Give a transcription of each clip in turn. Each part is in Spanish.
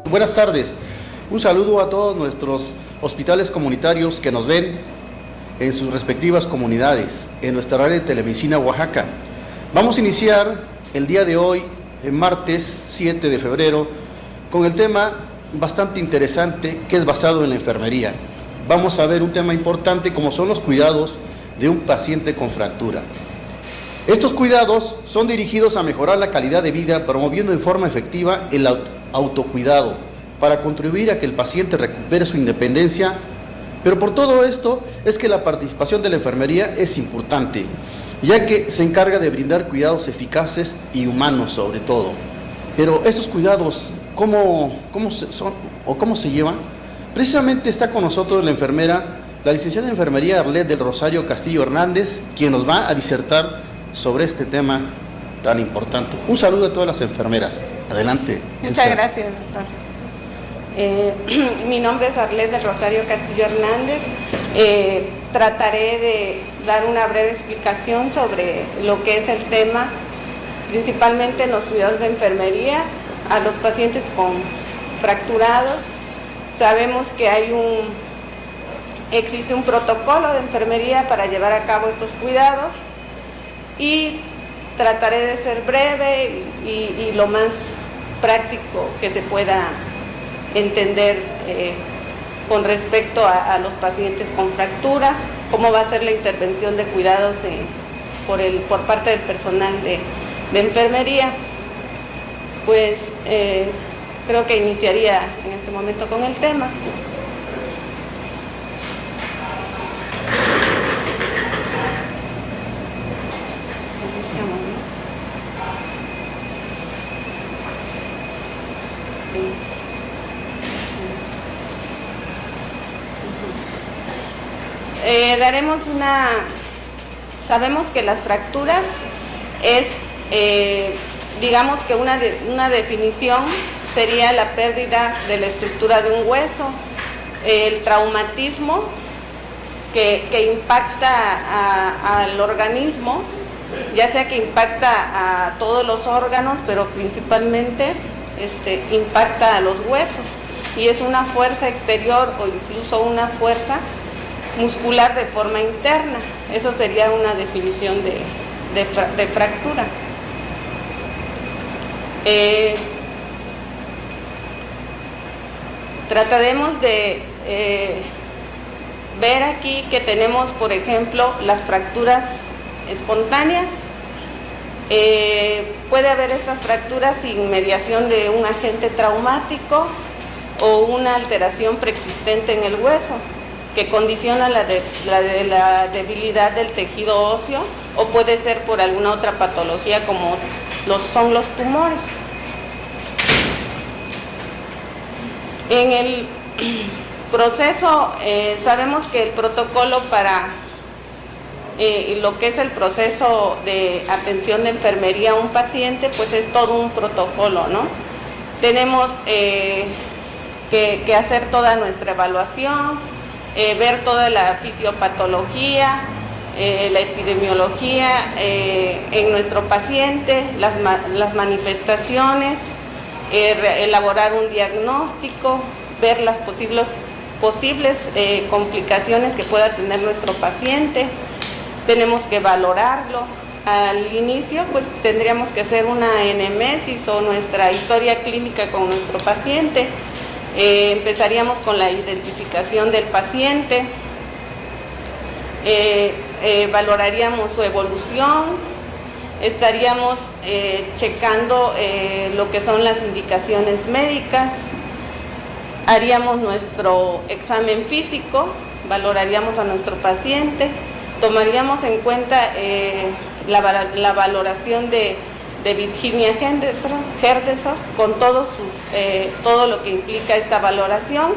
Buenas tardes, un saludo a todos nuestros hospitales comunitarios que nos ven en sus respectivas comunidades, en nuestra área de telemedicina Oaxaca. Vamos a iniciar el día de hoy, en martes 7 de febrero, con el tema bastante interesante que es basado en la enfermería. Vamos a ver un tema importante como son los cuidados de un paciente con fractura. Estos cuidados son dirigidos a mejorar la calidad de vida, promoviendo en forma efectiva el autocuidado para contribuir a que el paciente recupere su independencia, pero por todo esto es que la participación de la enfermería es importante, ya que se encarga de brindar cuidados eficaces y humanos sobre todo. Pero estos cuidados, ¿cómo se llevan? Precisamente está con nosotros la enfermera, la licenciada en enfermería Arlet del Rosario Castillo Hernández, quien nos va a disertar sobre este tema tan importante. Un saludo a todas las enfermeras. Adelante. Muchas gracias, doctor. Mi nombre es Arlet del Rosario Castillo Hernández. Trataré de dar una breve explicación sobre lo que es el tema, principalmente en los cuidados de enfermería a los pacientes con fracturados. Sabemos que existe un protocolo de enfermería para llevar a cabo estos cuidados y trataré de ser breve y lo más práctico que se pueda entender con respecto a los pacientes con fracturas, cómo va a ser la intervención de cuidados por parte del personal de enfermería. Pues creo que iniciaría en este momento con el tema. Sabemos que las fracturas es, digamos que una definición sería la pérdida de la estructura de un hueso, el traumatismo que impacta al organismo, ya sea que impacta a todos los órganos, pero principalmente impacta a los huesos, y es una fuerza exterior o incluso una fuerza muscular de forma interna. Eso sería una definición de fractura. Trataremos de ver aquí que tenemos, por ejemplo, las fracturas espontáneas. Puede haber estas fracturas sin mediación de un agente traumático o una alteración preexistente en el hueso que condiciona la debilidad del tejido óseo, o puede ser por alguna otra patología como son los tumores. En el proceso, sabemos que el protocolo para lo que es el proceso de atención de enfermería a un paciente, pues es todo un protocolo, ¿no? Tenemos que hacer toda nuestra evaluación, ver toda la fisiopatología, la epidemiología en nuestro paciente, las manifestaciones, elaborar un diagnóstico, ver las posibles complicaciones que pueda tener nuestro paciente. Tenemos que valorarlo. Al inicio, pues tendríamos que hacer una anamnesis o nuestra historia clínica con nuestro paciente. Empezaríamos con la identificación del paciente, valoraríamos su evolución, estaríamos checando lo que son las indicaciones médicas, haríamos nuestro examen físico, valoraríamos a nuestro paciente, tomaríamos en cuenta la valoración de Virginia Henderson con todo lo que implica esta valoración,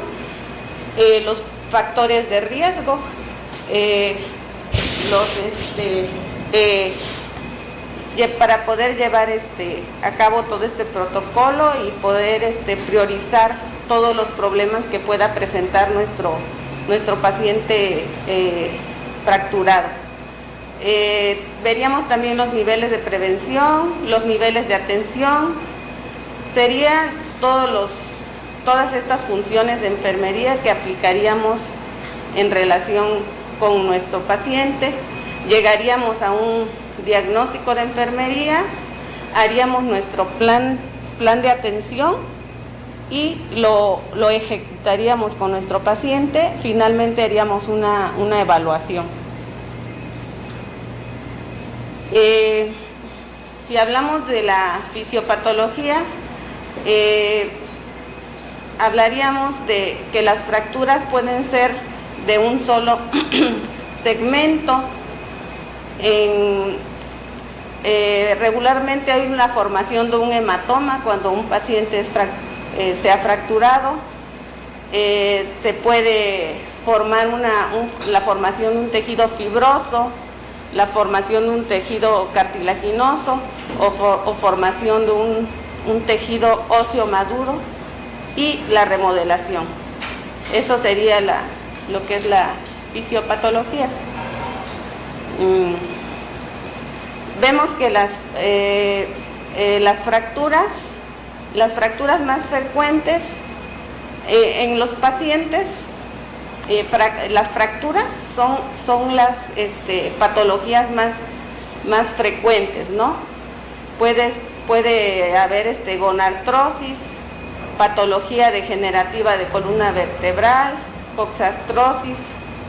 los factores de riesgo, para poder llevar a cabo todo este protocolo y poder priorizar todos los problemas que pueda presentar nuestro paciente fracturado. Veríamos también los niveles de prevención, los niveles de atención. Serían todas estas funciones de enfermería que aplicaríamos en relación con nuestro paciente. Llegaríamos a un diagnóstico de enfermería, haríamos nuestro plan de atención y lo ejecutaríamos con nuestro paciente. Finalmente haríamos una evaluación. Si hablamos de la fisiopatología, hablaríamos de que las fracturas pueden ser de un solo segmento. Regularmente hay una formación de un hematoma cuando un paciente se ha fracturado. Se puede formar la formación de un tejido fibroso, la formación de un tejido cartilaginoso o formación de un tejido óseo maduro y la remodelación. Eso sería lo que es la fisiopatología. Vemos que las fracturas más frecuentes en los pacientes, las fracturas son las patologías más frecuentes, ¿no? Puede haber gonartrosis, patología degenerativa de columna vertebral, coxartrosis,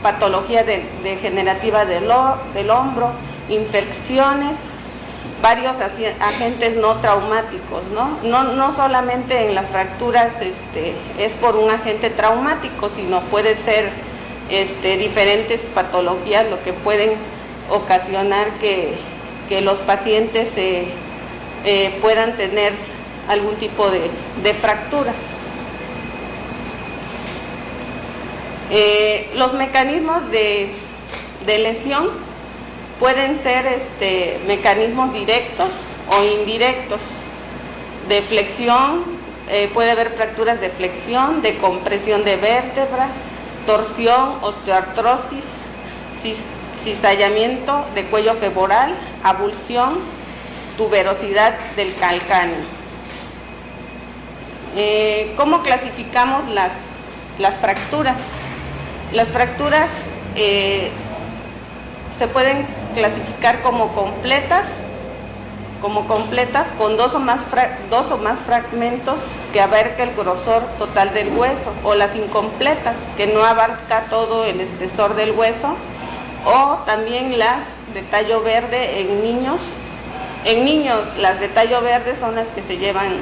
patología degenerativa del hombro, infecciones, varios agentes no traumáticos, ¿no? No solamente en las fracturas es por un agente traumático, sino puede ser diferentes patologías lo que pueden ocasionar que los pacientes puedan tener algún tipo de fracturas. Los mecanismos de lesión pueden ser mecanismos directos o indirectos. De flexión, puede haber fracturas de flexión, de compresión de vértebras, torsión, osteoartrosis, cizallamiento de cuello femoral, abulsión, tuberosidad del calcáneo. ¿Cómo clasificamos las fracturas? Las fracturas se pueden clasificar como completas con dos o más fragmentos que abarca el grosor total del hueso, o las incompletas que no abarca todo el espesor del hueso, o también las de tallo verde en niños. En niños las de tallo verde son las que se llevan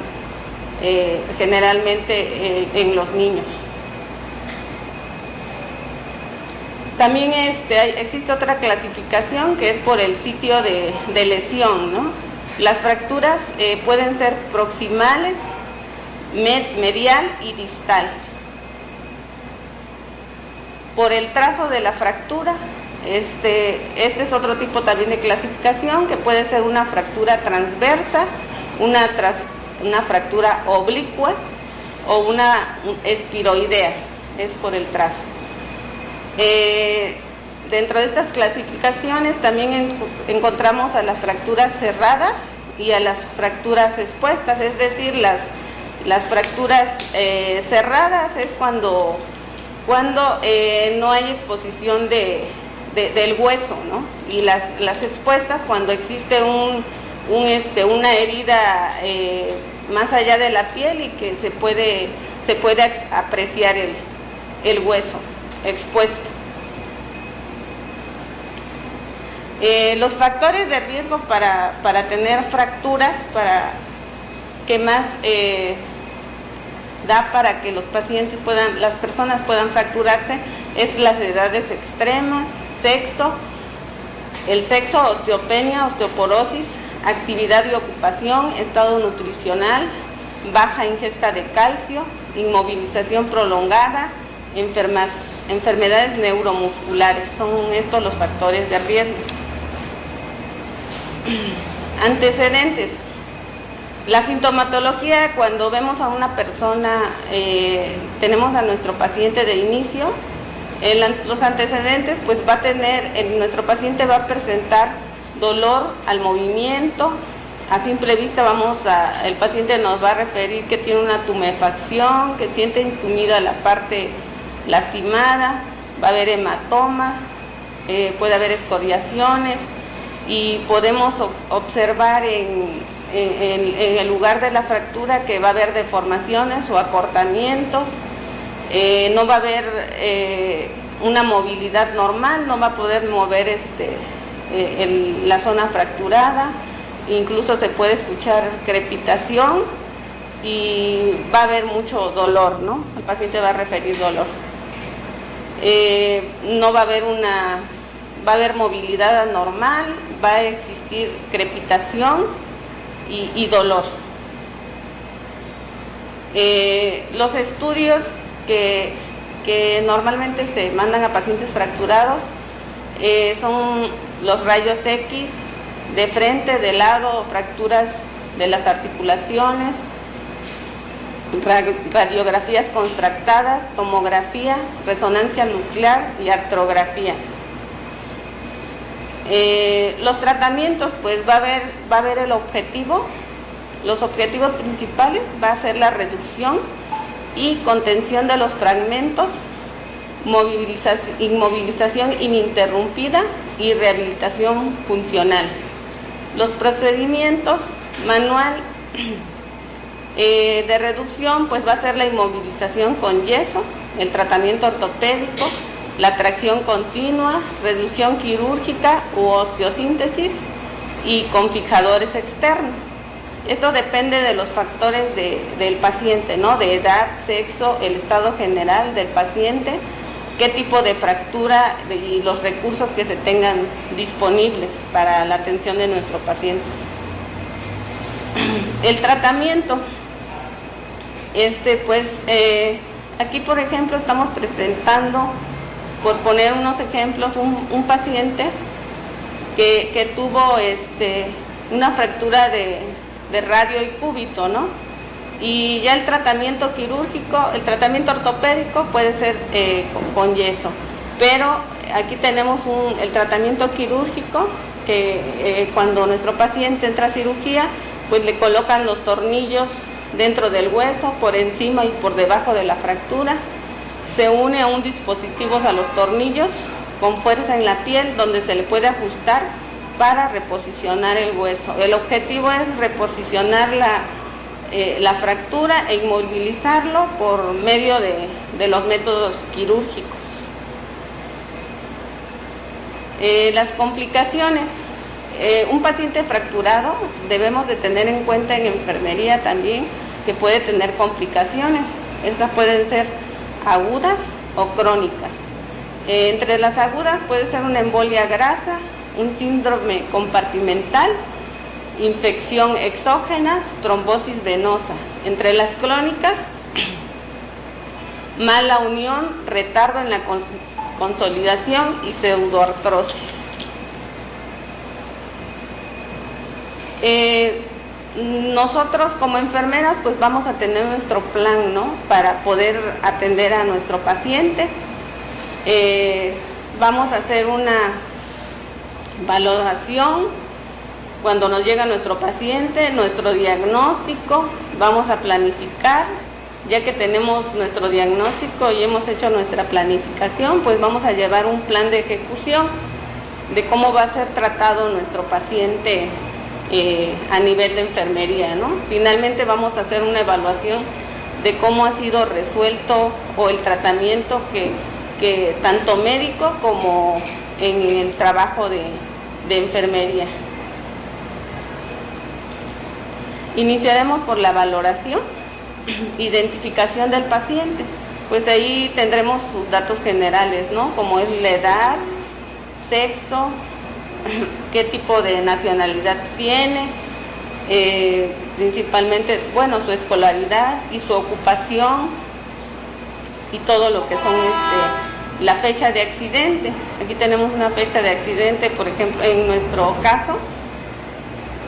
generalmente en los niños. También existe otra clasificación que es por el sitio de lesión, ¿no? Las fracturas pueden ser proximales, medial y distal. Por el trazo de la fractura, este es otro tipo también de clasificación, que puede ser una fractura transversa, una fractura oblicua o una espiroidea, es por el trazo. Dentro de estas clasificaciones también encontramos a las fracturas cerradas y a las fracturas expuestas, es decir, las fracturas cerradas es cuando no hay exposición del hueso, ¿no? Y las expuestas cuando existe una herida más allá de la piel y que se puede apreciar el hueso expuesto. Los factores de riesgo para tener fracturas, que más da para que las personas puedan fracturarse, es las edades extremas, el sexo, osteopenia, osteoporosis, actividad y ocupación, estado nutricional, baja ingesta de calcio, inmovilización prolongada, enfermedades neuromusculares. Son estos los factores de riesgo. Antecedentes. La sintomatología, cuando vemos a una persona, tenemos a nuestro paciente de inicio, Los antecedentes, pues va a tener, nuestro paciente va a presentar dolor al movimiento. A simple vista el paciente nos va a referir que tiene una tumefacción, que siente entumida la parte lastimada, va a haber hematoma, puede haber escoriaciones, y podemos observar en el lugar de la fractura que va a haber deformaciones o acortamientos. No va a haber una movilidad normal, no va a poder mover la zona fracturada, incluso se puede escuchar crepitación y va a haber mucho dolor, ¿no? El paciente va a referir dolor. No va a haber va a haber movilidad anormal, va a existir crepitación y dolor. Los estudios que normalmente se mandan a pacientes fracturados son los rayos X de frente, de lado, fracturas de las articulaciones, radiografías contractadas, tomografía, resonancia nuclear y artrografías. Los tratamientos, pues va a haber el objetivo. Los objetivos principales va a ser la reducción y contención de los fragmentos, inmovilización ininterrumpida y rehabilitación funcional. Los procedimientos manual de reducción, pues va a ser la inmovilización con yeso, el tratamiento ortopédico, la tracción continua, reducción quirúrgica u osteosíntesis y con fijadores externos. Esto depende de los factores del paciente, ¿no? De edad, sexo, el estado general del paciente, qué tipo de fractura y los recursos que se tengan disponibles para la atención de nuestro paciente. El tratamiento, aquí por ejemplo estamos presentando, por poner unos ejemplos, un paciente que tuvo una fractura de radio y cúbito, ¿no? Y ya el tratamiento quirúrgico, el tratamiento ortopédico puede ser con yeso, pero aquí tenemos el tratamiento quirúrgico que cuando nuestro paciente entra a cirugía, pues le colocan los tornillos dentro del hueso, por encima y por debajo de la fractura. Se une a un dispositivo a los tornillos con fuerza en la piel, donde se le puede ajustar para reposicionar el hueso. El objetivo es reposicionar la fractura e inmovilizarlo por medio de los métodos quirúrgicos. Las complicaciones. Un paciente fracturado debemos de tener en cuenta en enfermería también que puede tener complicaciones. Estas pueden ser agudas o crónicas. Entre las agudas puede ser una embolia grasa, un síndrome compartimental, infección exógena, trombosis venosa. Entre las crónicas, mala unión, retardo en la consolidación y pseudoartrosis. Nosotros como enfermeras pues vamos a tener nuestro plan, ¿no? Para poder atender a nuestro paciente. Vamos a hacer una valoración cuando nos llega nuestro paciente, nuestro diagnóstico, vamos a planificar. Ya que tenemos nuestro diagnóstico y hemos hecho nuestra planificación, pues vamos a llevar un plan de ejecución de cómo va a ser tratado nuestro paciente a nivel de enfermería, ¿no? Finalmente vamos a hacer una evaluación de cómo ha sido resuelto o el tratamiento que tanto médico como en el trabajo de enfermería. Iniciaremos por la valoración, identificación del paciente. Pues ahí tendremos sus datos generales, ¿no? Como es la edad, sexo, qué tipo de nacionalidad tiene, principalmente, bueno, su escolaridad y su ocupación y todo lo que son la fecha de accidente. Aquí tenemos una fecha de accidente, por ejemplo, en nuestro caso,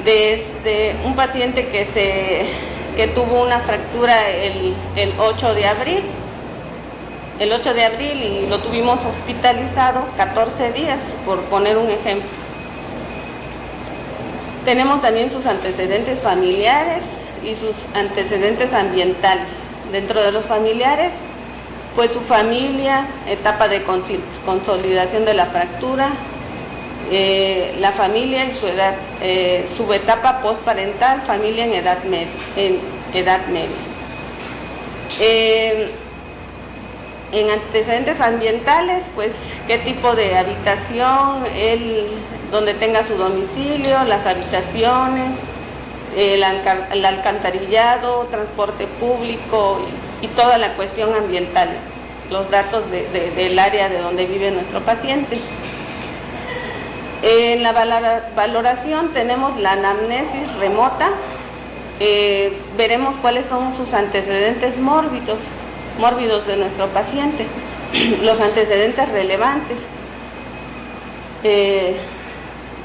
de un paciente que tuvo una fractura el 8 de abril. el 8 de abril y lo tuvimos hospitalizado 14 días, por poner un ejemplo. Tenemos también sus antecedentes familiares y sus antecedentes ambientales. Dentro de los familiares, pues su familia, etapa de consolidación de la fractura, la familia y su edad, subetapa postparental, familia en edad media. En antecedentes ambientales, pues qué tipo de habitación, donde tenga su domicilio, las habitaciones, el alcantarillado, transporte público y toda la cuestión ambiental, los datos del área de donde vive nuestro paciente. En la valoración tenemos la anamnesis remota, veremos cuáles son sus antecedentes mórbidos de nuestro paciente, los antecedentes relevantes,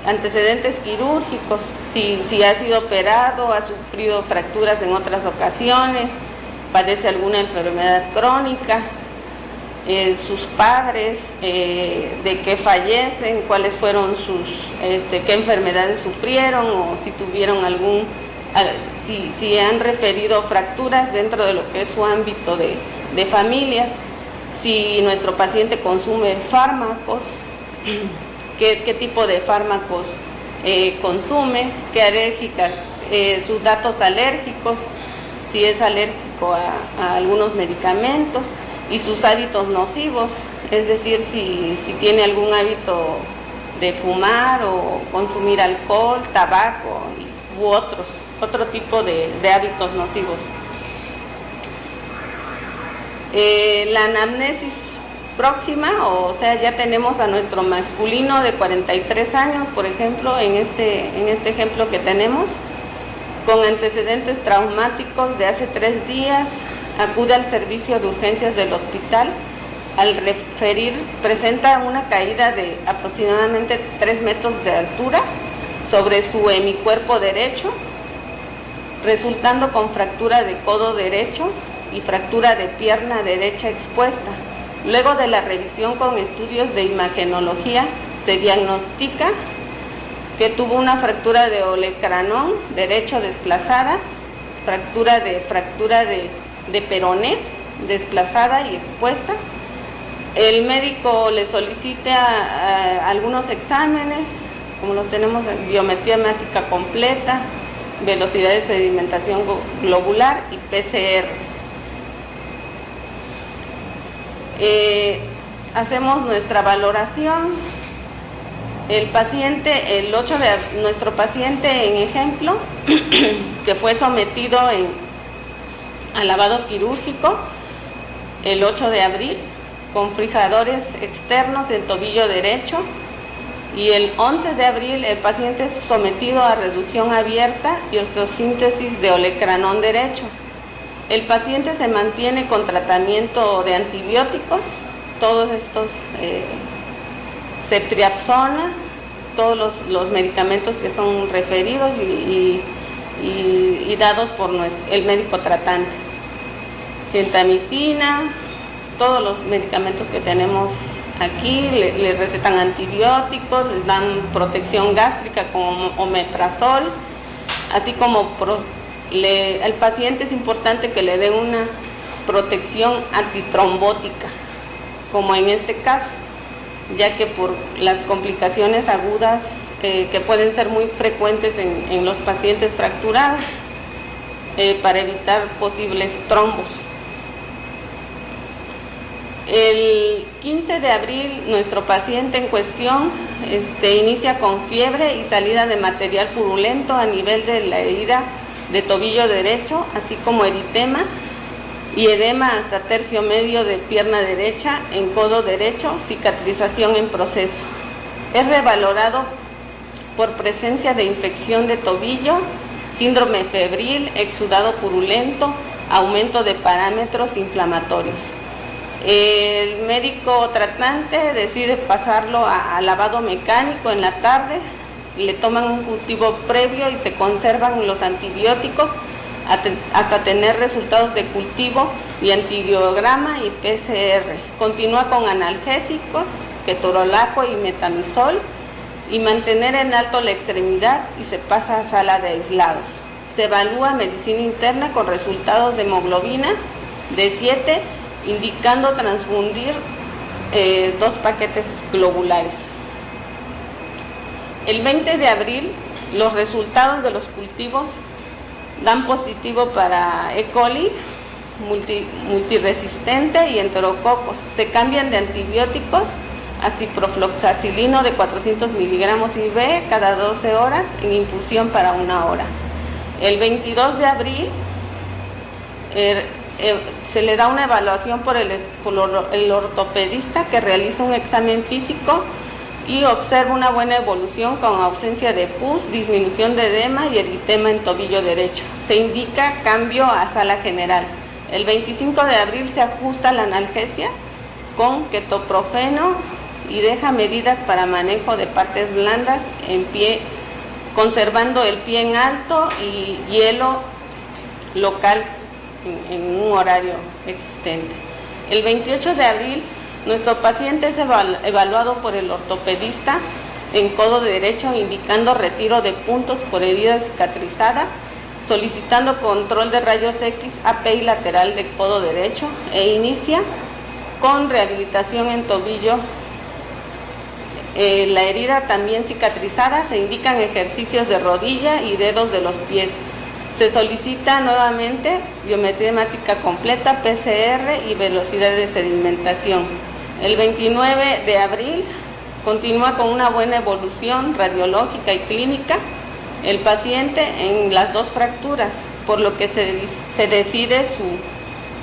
antecedentes quirúrgicos, si ha sido operado, ha sufrido fracturas en otras ocasiones, padece alguna enfermedad crónica, sus padres, de qué fallecen, cuáles fueron qué enfermedades sufrieron, o si tuvieron si han referido fracturas dentro de lo que es su ámbito de familias, si nuestro paciente consume fármacos, qué tipo de fármacos consume, qué alérgica, sus datos alérgicos, si es alérgico a algunos medicamentos, y sus hábitos nocivos, es decir, si tiene algún hábito de fumar o consumir alcohol, tabaco u otro tipo de hábitos nocivos. La anamnesis próxima, o sea, ya tenemos a nuestro masculino de 43 años, por ejemplo, en este ejemplo que tenemos, con antecedentes traumáticos de hace 3 días, acude al servicio de urgencias del hospital. Al referir, presenta una caída de aproximadamente 3 metros de altura sobre su hemicuerpo derecho, resultando con fractura de codo derecho y fractura de pierna derecha expuesta. Luego de la revisión con estudios de imagenología, se diagnostica que tuvo una fractura de olecranón derecho desplazada, fractura de peroné desplazada y expuesta. El médico le solicita algunos exámenes, como los tenemos, biometría hemática completa, velocidad de sedimentación globular y PCR. Hacemos nuestra valoración. Nuestro paciente en ejemplo, que fue sometido a lavado quirúrgico el 8 de abril, con fijadores externos del tobillo derecho, y el 11 de abril el paciente es sometido a reducción abierta y osteosíntesis de olecranón derecho. El paciente se mantiene con tratamiento de antibióticos, todos estos ceftriaxona, todos los medicamentos que son referidos y dados por el médico tratante. Gentamicina, todos los medicamentos que tenemos aquí, le recetan antibióticos, les dan protección gástrica como omeprazol, así como al paciente es importante que le den una protección antitrombótica, como en este caso, ya que por las complicaciones agudas que pueden ser muy frecuentes en los pacientes fracturados, para evitar posibles trombos. El 15 de abril nuestro paciente en cuestión inicia con fiebre y salida de material purulento a nivel de la herida de tobillo derecho, así como eritema y edema hasta tercio medio de pierna derecha, en codo derecho, cicatrización en proceso. Es revalorado por presencia de infección de tobillo, síndrome febril, exudado purulento, aumento de parámetros inflamatorios. El médico tratante decide pasarlo a lavado mecánico en la tarde, le toman un cultivo previo y se conservan los antibióticos hasta tener resultados de cultivo y antibiograma y PCR. Continúa con analgésicos, ketorolaco y metamizol, y mantener en alto la extremidad y se pasa a sala de aislados. Se evalúa medicina interna con resultados de hemoglobina de 7, indicando transfundir 2 paquetes globulares. El 20 de abril, los resultados de los cultivos dan positivo para E. coli, multiresistente y enterococos. Se cambian de antibióticos a ciprofloxacilino de 400 miligramos IV cada 12 horas en infusión para 1 hora. El 22 de abril se le da una evaluación por el ortopedista, que realiza un examen físico y observa una buena evolución con ausencia de pus, disminución de edema y eritema en tobillo derecho. Se indica cambio a sala general. El 25 de abril se ajusta la analgesia con ketoprofeno y deja medidas para manejo de partes blandas en pie, conservando el pie en alto y hielo local en un horario existente. El 28 de abril, nuestro paciente es evaluado por el ortopedista en codo derecho, indicando retiro de puntos por herida cicatrizada, solicitando control de rayos X API lateral de codo derecho e inicia con rehabilitación en tobillo. La herida también cicatrizada, se indican ejercicios de rodilla y dedos de los pies. Se solicita nuevamente biometría hemática completa, PCR y velocidad de sedimentación. El 29 de abril continúa con una buena evolución radiológica y clínica el paciente en las 2 fracturas, por lo que se decide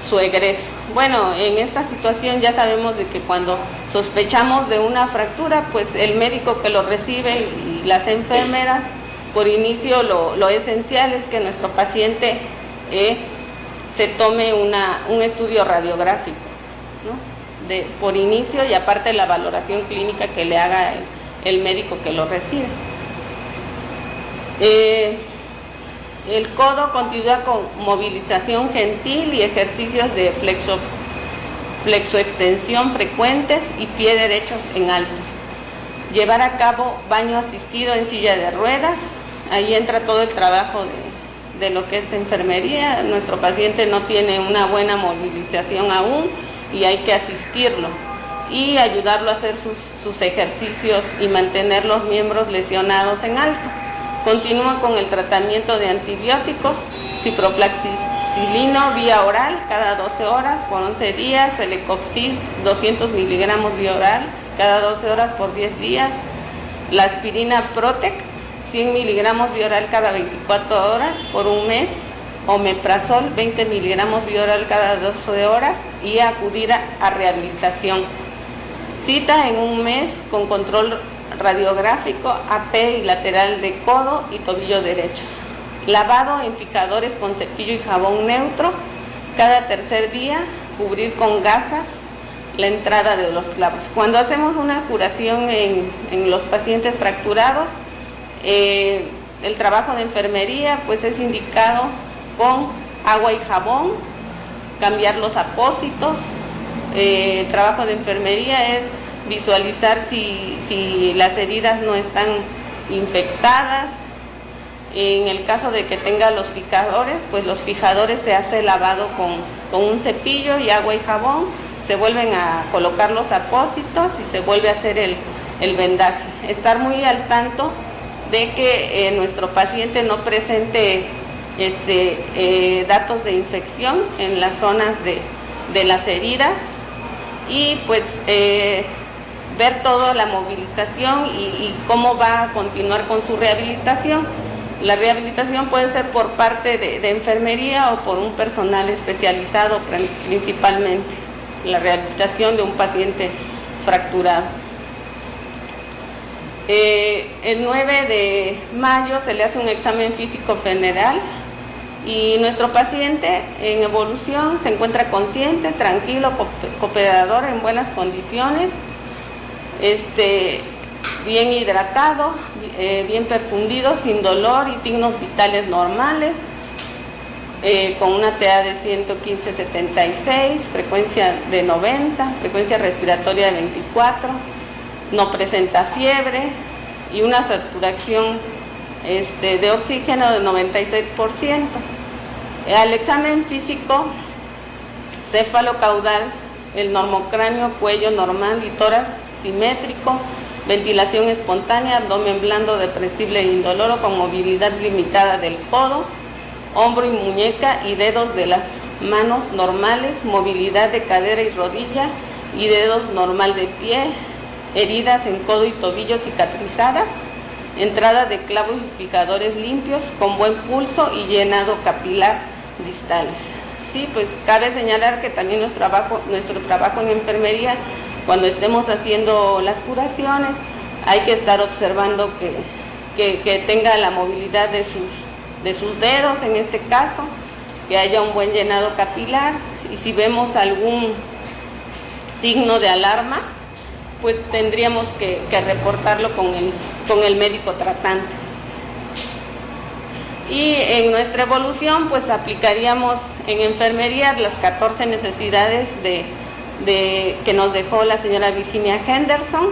su egreso. Bueno, en esta situación ya sabemos de que cuando sospechamos de una fractura, pues el médico que lo recibe y las enfermeras, por inicio lo esencial es que nuestro paciente se tome un estudio radiográfico, ¿no? Por inicio, y aparte la valoración clínica que le haga el médico que lo recibe. El codo continúa con movilización gentil y ejercicios de flexoextensión frecuentes y pie derechos en altos. Llevar a cabo baño asistido en silla de ruedas. Ahí entra todo el trabajo de lo que es enfermería. Nuestro paciente no tiene una buena movilización aún y hay que asistirlo y ayudarlo a hacer sus ejercicios y mantener los miembros lesionados en alto. Continúa con el tratamiento de antibióticos, ciprofloxacilino vía oral cada 12 horas por 11 días, celecoxib 200 miligramos vía oral cada 12 horas por 10 días, la aspirina Protec 100 miligramos vía oral cada 24 horas por 1 mes, omeprazol 20 miligramos vía oral cada 12 horas y acudir a rehabilitación. Cita en 1 mes con control radiográfico, AP y lateral de codo y tobillo derechos. Lavado en fijadores con cepillo y jabón neutro cada 3er día, cubrir con gasas la entrada de los clavos. Cuando hacemos una curación en los pacientes fracturados, el trabajo de enfermería pues es indicado con agua y jabón, cambiar los apósitos. El trabajo de enfermería es visualizar si las heridas no están infectadas. En el caso de que tenga los fijadores, pues los fijadores se hace lavado con un cepillo y agua y jabón, se vuelven a colocar los apósitos y se vuelve a hacer el vendaje. Estar muy al tanto de que nuestro paciente no presente datos de infección en las zonas de las heridas y pues ver toda la movilización y cómo va a continuar con su rehabilitación. La rehabilitación puede ser por parte de enfermería o por un personal especializado, principalmente la rehabilitación de un paciente fracturado. El 9 de mayo se le hace un examen físico general y nuestro paciente en evolución se encuentra consciente, tranquilo, cooperador, en buenas condiciones, bien hidratado, bien perfundido, sin dolor y signos vitales normales. con una TA de 115/76, frecuencia de 90, frecuencia respiratoria de 24, no presenta fiebre y una saturación de oxígeno de 96%. Al examen físico céfalo-caudal, el normocráneo, cuello normal y tórax simétrico, ventilación espontánea, abdomen blando, depresible e indoloro con movilidad limitada del codo, hombro y muñeca y dedos de las manos normales, movilidad de cadera y rodilla y dedos normal de pie, heridas en codo y tobillo cicatrizadas, entrada de clavos y fijadores limpios con buen pulso y llenado capilar distales. Sí, pues cabe señalar que también nuestro trabajo en enfermería, cuando estemos haciendo las curaciones, hay que estar observando que tenga la movilidad de sus dedos, en este caso, que haya un buen llenado capilar, y si vemos algún signo de alarma, pues tendríamos que reportarlo con el médico tratante. Y en nuestra evolución, pues aplicaríamos en enfermería las 14 necesidades que nos dejó la señora Virginia Henderson.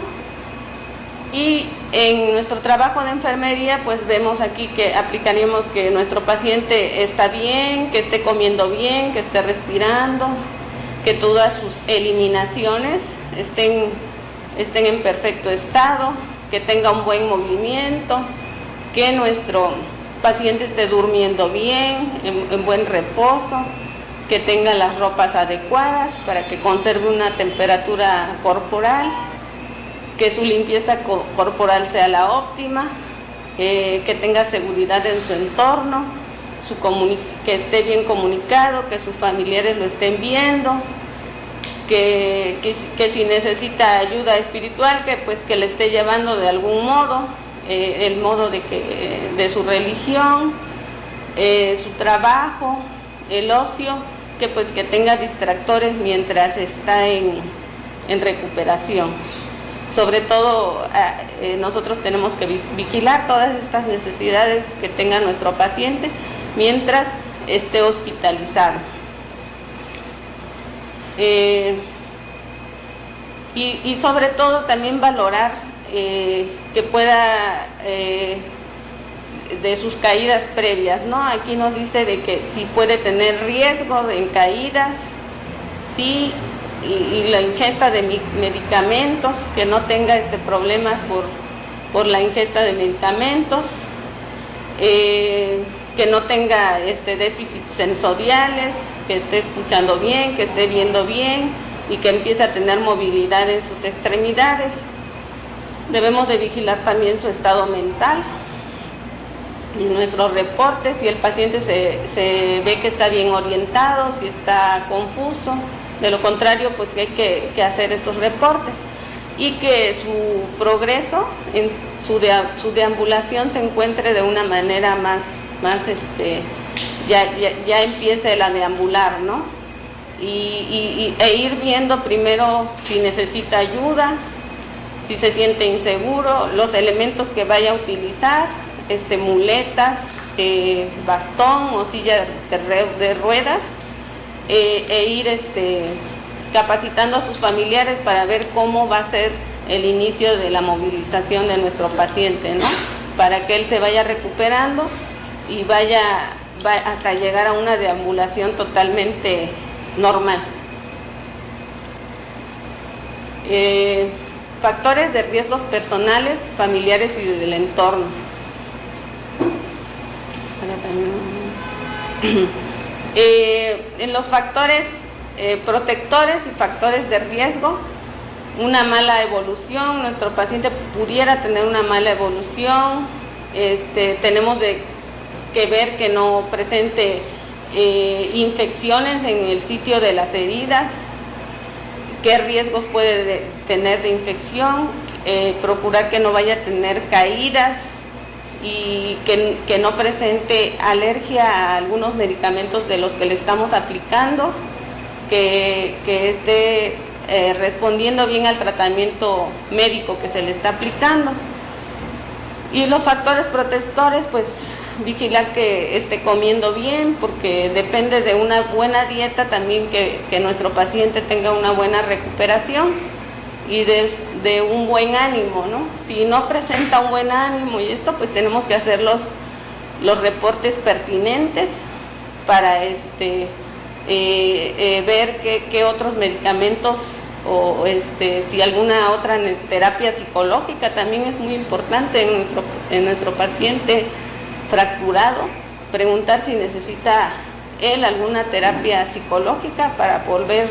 Y en nuestro trabajo de enfermería, pues vemos aquí que aplicaríamos que nuestro paciente está bien, que esté comiendo bien, que esté respirando, que todas sus eliminaciones estén en perfecto estado, que tenga un buen movimiento, que nuestro paciente esté durmiendo bien, en buen reposo, que tenga las ropas adecuadas para que conserve una temperatura corporal, que su limpieza corporal sea la óptima, que tenga seguridad en su entorno, que esté bien comunicado, que sus familiares lo estén viendo, que si necesita ayuda espiritual, que le esté llevando de algún modo, el modo de su religión, su trabajo, el ocio, que tenga distractores mientras está en recuperación. Sobre todo, nosotros tenemos que vigilar todas estas necesidades que tenga nuestro paciente mientras esté hospitalizado. Y sobre todo también valorar que pueda de sus caídas previas, ¿no? Aquí nos dice de que si puede tener riesgo en caídas, sí, y la ingesta de medicamentos, que no tenga problemas por la ingesta de medicamentos, que no tenga déficits sensoriales, que esté escuchando bien, que esté viendo bien y que empiece a tener movilidad en sus extremidades. Debemos de vigilar también su estado mental y nuestros reportes, si el paciente se ve que está bien orientado, si está confuso. De lo contrario, pues hay que hacer estos reportes y que su progreso en su deambulación se encuentre de una manera más ya empiece a deambular, ¿no? E ir viendo primero si necesita ayuda, si se siente inseguro, los elementos que vaya a utilizar, muletas, bastón o silla de ruedas, e ir capacitando a sus familiares para ver cómo va a ser el inicio de la movilización de nuestro paciente, ¿no? Para que él se vaya recuperando y vaya hasta llegar a una deambulación totalmente normal. Factores de riesgos personales, familiares y del entorno. En los factores protectores y factores de riesgo, una mala evolución, nuestro paciente pudiera tener una mala evolución, tenemos que ver que no presente infecciones en el sitio de las heridas, qué riesgos puede tener de infección, procurar que no vaya a tener caídas y que no presente alergia a algunos medicamentos de los que le estamos aplicando, que esté respondiendo bien al tratamiento médico que se le está aplicando. Y los factores protectores, pues vigilar que esté comiendo bien, porque depende de una buena dieta también que nuestro paciente tenga una buena recuperación y de un buen ánimo, ¿no? Si no presenta un buen ánimo y esto, pues tenemos que hacer los reportes pertinentes para ver qué otros medicamentos o si alguna otra terapia psicológica también es muy importante en nuestro paciente fracturado, preguntar si necesita él alguna terapia psicológica para volver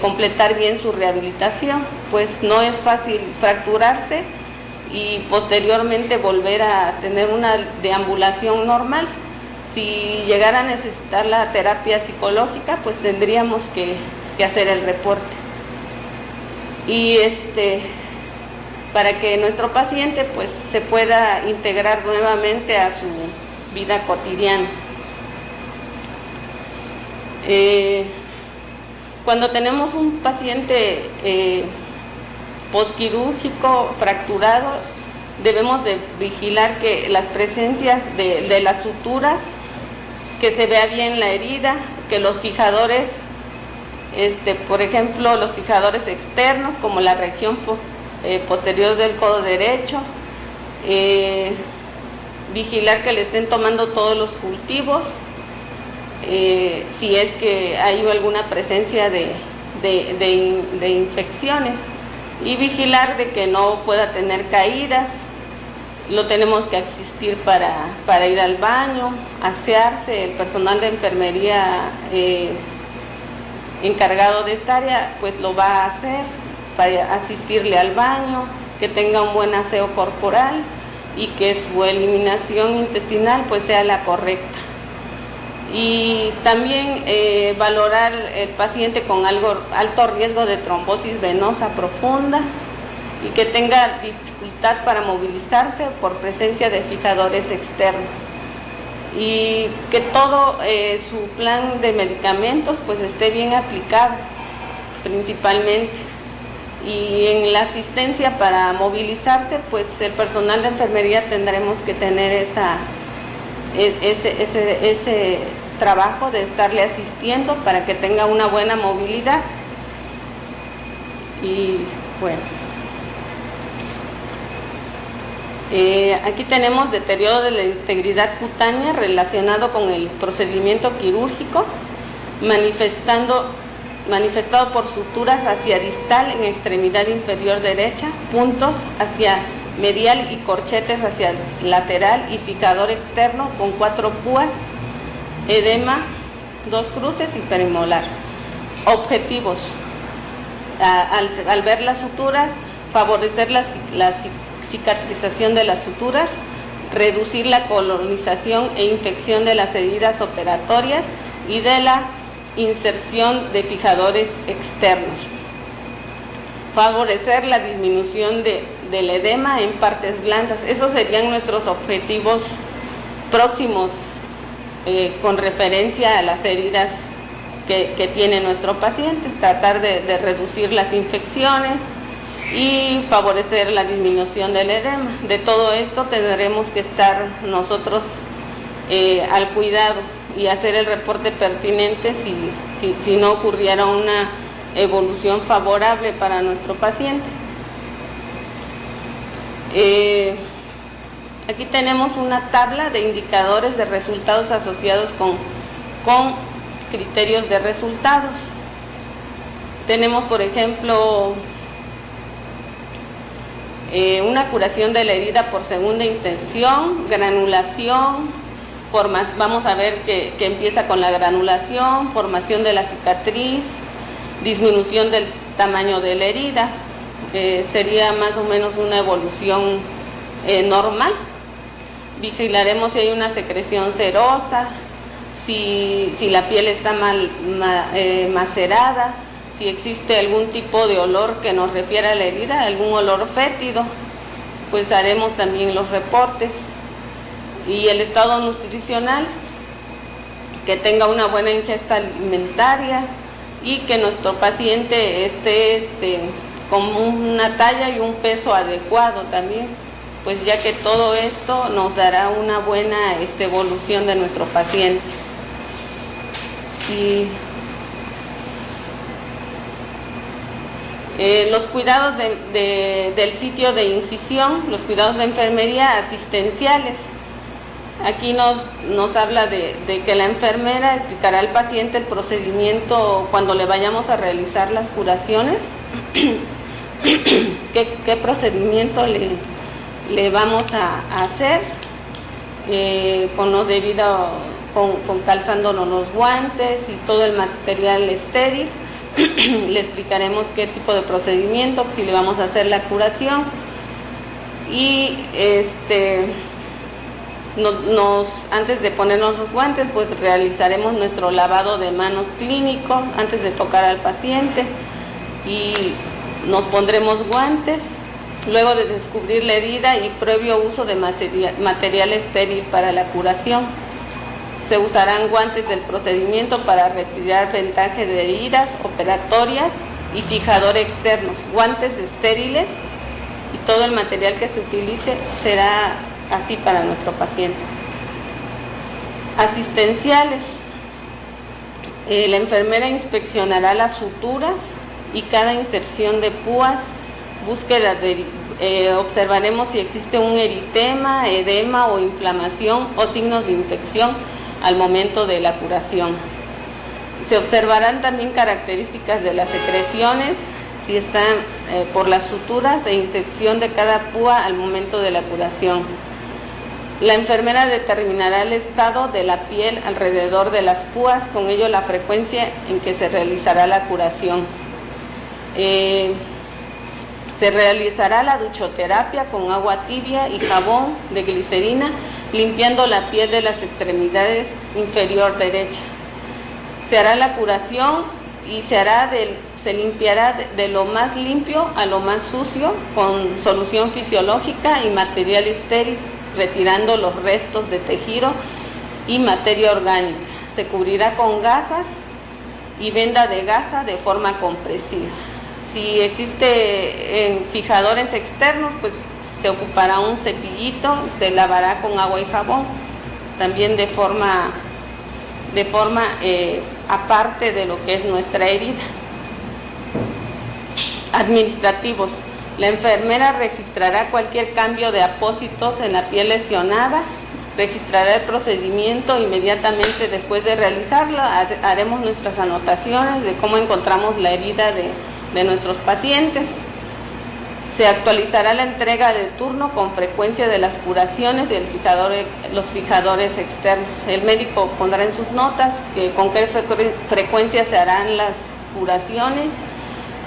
completar bien su rehabilitación, pues no es fácil fracturarse y posteriormente volver a tener una deambulación normal. Si llegara a necesitar la terapia psicológica, pues tendríamos que hacer el reporte. Y para que nuestro paciente pues se pueda integrar nuevamente a su vida cotidiana. Cuando tenemos un paciente posquirúrgico fracturado, debemos de vigilar que las presencias de las suturas, que se vea bien la herida, que los fijadores, por ejemplo, los fijadores externos, como la región posterior del codo derecho, vigilar que le estén tomando todos los cultivos, si es que hay alguna presencia de infecciones, y vigilar de que no pueda tener caídas. Lo tenemos que asistir para ir al baño, asearse. El personal de enfermería encargado de esta área pues lo va a hacer para asistirle al baño, que tenga un buen aseo corporal y que su eliminación intestinal pues sea la correcta. Y también valorar el paciente con alto riesgo de trombosis venosa profunda y que tenga dificultad para movilizarse por presencia de fijadores externos, y que todo su plan de medicamentos pues esté bien aplicado principalmente. Y en la asistencia para movilizarse, pues el personal de enfermería tendremos que tener ese trabajo de estarle asistiendo para que tenga una buena movilidad. Y bueno, aquí tenemos deterioro de la integridad cutánea relacionado con el procedimiento quirúrgico, manifestado por suturas hacia distal en extremidad inferior derecha, puntos hacia medial y corchetes hacia lateral, y fijador externo con 4 púas, edema, 2 cruces y perimolar. Objetivos: al ver las suturas, favorecer la cicatrización de las suturas, reducir la colonización e infección de las heridas operatorias y de la inserción de fijadores externos, favorecer la disminución del edema en partes blandas. Esos serían nuestros objetivos próximos con referencia a las heridas que tiene nuestro paciente, tratar de reducir las infecciones y favorecer la disminución del edema. De todo esto tendremos que estar nosotros al cuidado y hacer el reporte pertinente si no ocurriera una evolución favorable para nuestro paciente. Aquí tenemos una tabla de indicadores de resultados asociados con criterios de resultados. Tenemos, por ejemplo, una curación de la herida por segunda intención, granulación, vamos a ver que empieza con la granulación, formación de la cicatriz, disminución del tamaño de la herida. Sería más o menos una evolución normal. Vigilaremos si hay una secreción serosa, si la piel está macerada, si existe algún tipo de olor que nos refiera a la herida, algún olor fétido, pues haremos también los reportes. Y el estado nutricional, que tenga una buena ingesta alimentaria y que nuestro paciente esté con una talla y un peso adecuado también. pues ya que todo esto nos dará una buena evolución de nuestro paciente. Y los cuidados del sitio de incisión, los cuidados de enfermería asistenciales. Aquí nos habla de que la enfermera explicará al paciente el procedimiento cuando le vayamos a realizar las curaciones, qué procedimiento le vamos a hacer, con lo debido, con calzándonos los guantes y todo el material estéril. Le explicaremos qué tipo de procedimiento, si le vamos a hacer la curación, y antes de ponernos los guantes, pues realizaremos nuestro lavado de manos clínico antes de tocar al paciente, y nos pondremos guantes luego de descubrir la herida y previo uso de material estéril para la curación. Se usarán guantes del procedimiento para retirar vendajes de heridas operatorias y fijador externos, guantes estériles, y todo el material que se utilice será así para nuestro paciente. Asistenciales. La enfermera inspeccionará las suturas y cada inserción de púas, observaremos si existe un eritema, edema o inflamación o signos de infección al momento de la curación. Se observarán también características de las secreciones, si están por las suturas e infección de cada púa al momento de la curación. La enfermera determinará el estado de la piel alrededor de las púas, con ello la frecuencia en que se realizará la curación. Se realizará la duchoterapia con agua tibia y jabón de glicerina, limpiando la piel de las extremidades inferior derecha. Se hará la curación y se limpiará de lo más limpio a lo más sucio con solución fisiológica y material estéril, retirando los restos de tejido y materia orgánica. Se cubrirá con gasas y venda de gasa de forma compresiva. Si existe fijadores externos, pues se ocupará un cepillito, se lavará con agua y jabón, también de forma aparte de lo que es nuestra herida. Administrativos. La enfermera registrará cualquier cambio de apósitos en la piel lesionada, registrará el procedimiento inmediatamente después de realizarlo, haremos nuestras anotaciones de cómo encontramos la herida de nuestros pacientes. Se actualizará la entrega de turno con frecuencia de las curaciones de los fijadores externos. El médico pondrá en sus notas con qué frecuencia se harán las curaciones.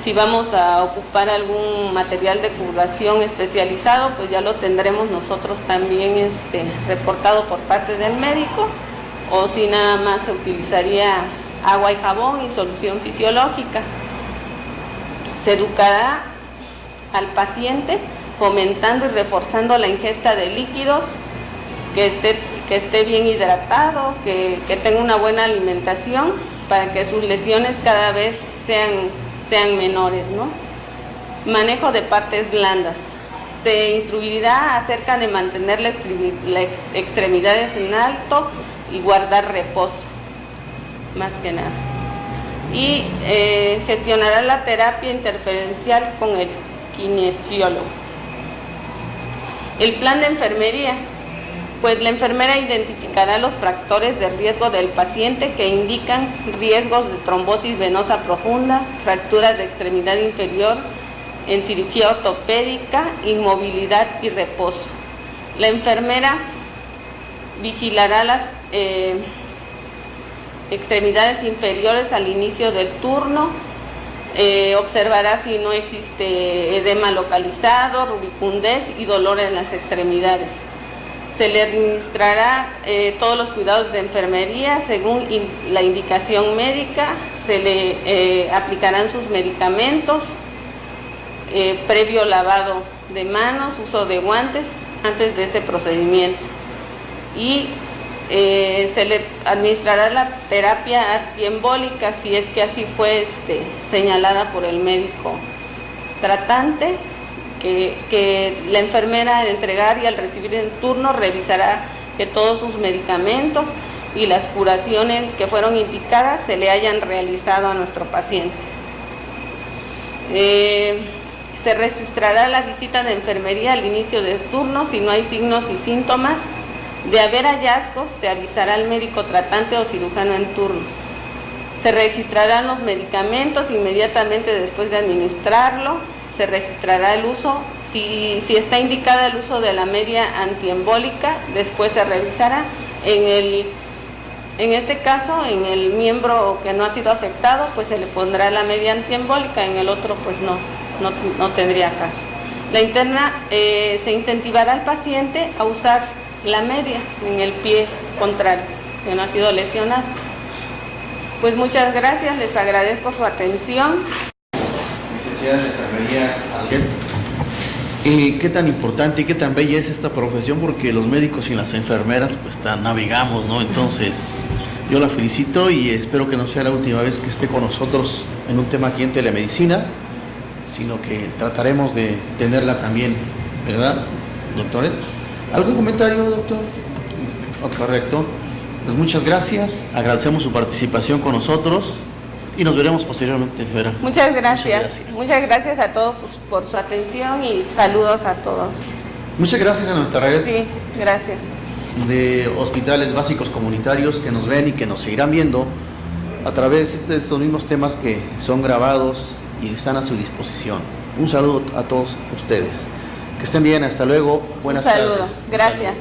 Si vamos a ocupar algún material de curación especializado, pues ya lo tendremos nosotros también reportado por parte del médico, o si nada más se utilizaría agua y jabón y solución fisiológica. Se educará al paciente fomentando y reforzando la ingesta de líquidos, que esté bien hidratado, que tenga una buena alimentación para que sus lesiones cada vez sean menores, ¿no? Manejo de partes blandas. Se instruirá acerca de mantener las extremidades en alto y guardar reposo, más que nada. Y gestionará la terapia interferencial con el kinesiólogo. El plan de enfermería. Pues la enfermera identificará los factores de riesgo del paciente que indican riesgos de trombosis venosa profunda, fracturas de extremidad inferior en cirugía ortopédica, inmovilidad y reposo. La enfermera vigilará las extremidades inferiores al inicio del turno, observará si no existe edema localizado, rubicundez y dolor en las extremidades. Se le administrará todos los cuidados de enfermería según la indicación médica, se le aplicarán sus medicamentos, previo lavado de manos, uso de guantes antes de este procedimiento, y se le administrará la terapia antiembólica si es que así fue señalada por el médico tratante, que la enfermera al entregar y al recibir el turno revisará que todos sus medicamentos y las curaciones que fueron indicadas se le hayan realizado a nuestro paciente. Se registrará la visita de enfermería al inicio del turno. Si no hay signos y síntomas de haber hallazgos, se avisará al médico tratante o cirujano en turno. Se registrarán los medicamentos inmediatamente después de administrarlo. Se registrará el uso, si está indicada el uso de la media antiembólica, después se revisará. En este caso, en el miembro que no ha sido afectado, pues se le pondrá la media antiembólica, en el otro pues no tendría caso. La interna se incentivará al paciente a usar la media en el pie contrario, que no ha sido lesionado. Pues muchas gracias, les agradezco su atención. Licenciada de Enfermería Alguet, qué tan importante y qué tan bella es esta profesión, porque los médicos y las enfermeras pues navegamos, ¿no? Entonces yo la felicito y espero que no sea la última vez que esté con nosotros en un tema aquí en Telemedicina, sino que trataremos de tenerla también, ¿verdad, doctores? ¿Algún comentario, doctor? Oh, correcto. Pues muchas gracias, agradecemos su participación con nosotros y nos veremos posteriormente, Vera. Muchas gracias. Muchas gracias a todos por su atención y saludos a todos. Muchas gracias a nuestra red. Sí, gracias. De hospitales básicos comunitarios que nos ven y que nos seguirán viendo a través de estos mismos temas que son grabados y están a su disposición. Un saludo a todos ustedes. Que estén bien, hasta luego. Buenas tardes. Gracias.